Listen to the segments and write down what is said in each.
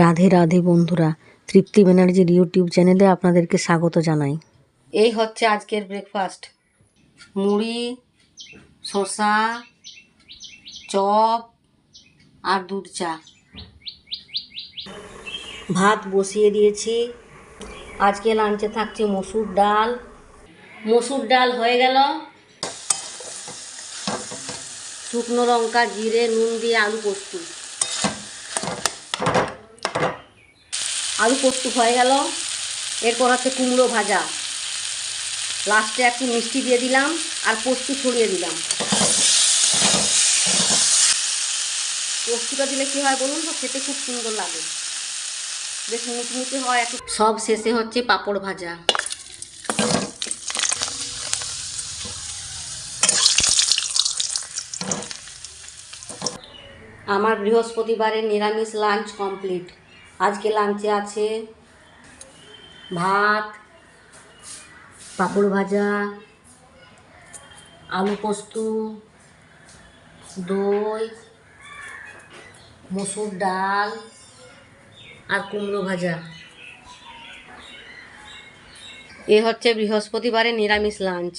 রাধে রাধে বন্ধুরা, তৃপ্তি ব্যানার্জির ইউটিউব চ্যানেলে আপনাদেরকে স্বাগত জানাই। এই হচ্ছে আজকের ব্রেকফাস্ট: মুড়ি, শসা, চপ আর দুধ চা। ভাত বসিয়ে দিয়েছি। আজকে লাঞ্চে থাকছে মসুর ডাল। মসুর ডাল হয়ে গেল। শুকনো লঙ্কা, জিরে, নুন দিয়ে আলু পোস্ত। আলু পোস্ত হয়ে গেল। এরপর হচ্ছে কুমড়ো ভাজা। লাস্টে একটু মিষ্টি দিয়ে দিলাম আর পোস্ত ছড়িয়ে দিলাম। পোস্তটা দিলে কী হয় বলুন তো, খেতে খুব সুন্দর লাগে, বেশ মুচমুচে হয় একটু। সব শেষে হচ্ছে পাঁপড় ভাজা। আমার বৃহস্পতিবারের নিরামিষ লাঞ্চ কমপ্লিট। আজকে লাঞ্চে আছে ভাত, পাঁপড় ভাজা, আলু পোস্ত, দই, মসুর ডাল আর কুমড়ো ভাজা। এ হচ্ছে বৃহস্পতিবারের নিরামিষ লাঞ্চ।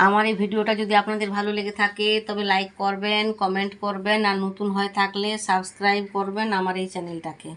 আমার এই ভিডিওটা যদি আপনাদের ভালো লেগে থাকে তবে লাইক করবেন, কমেন্ট করবেন আর নতুন হয়ে থাকলে সাবস্ক্রাইব করবেন আমার এই চ্যানেলটাকে।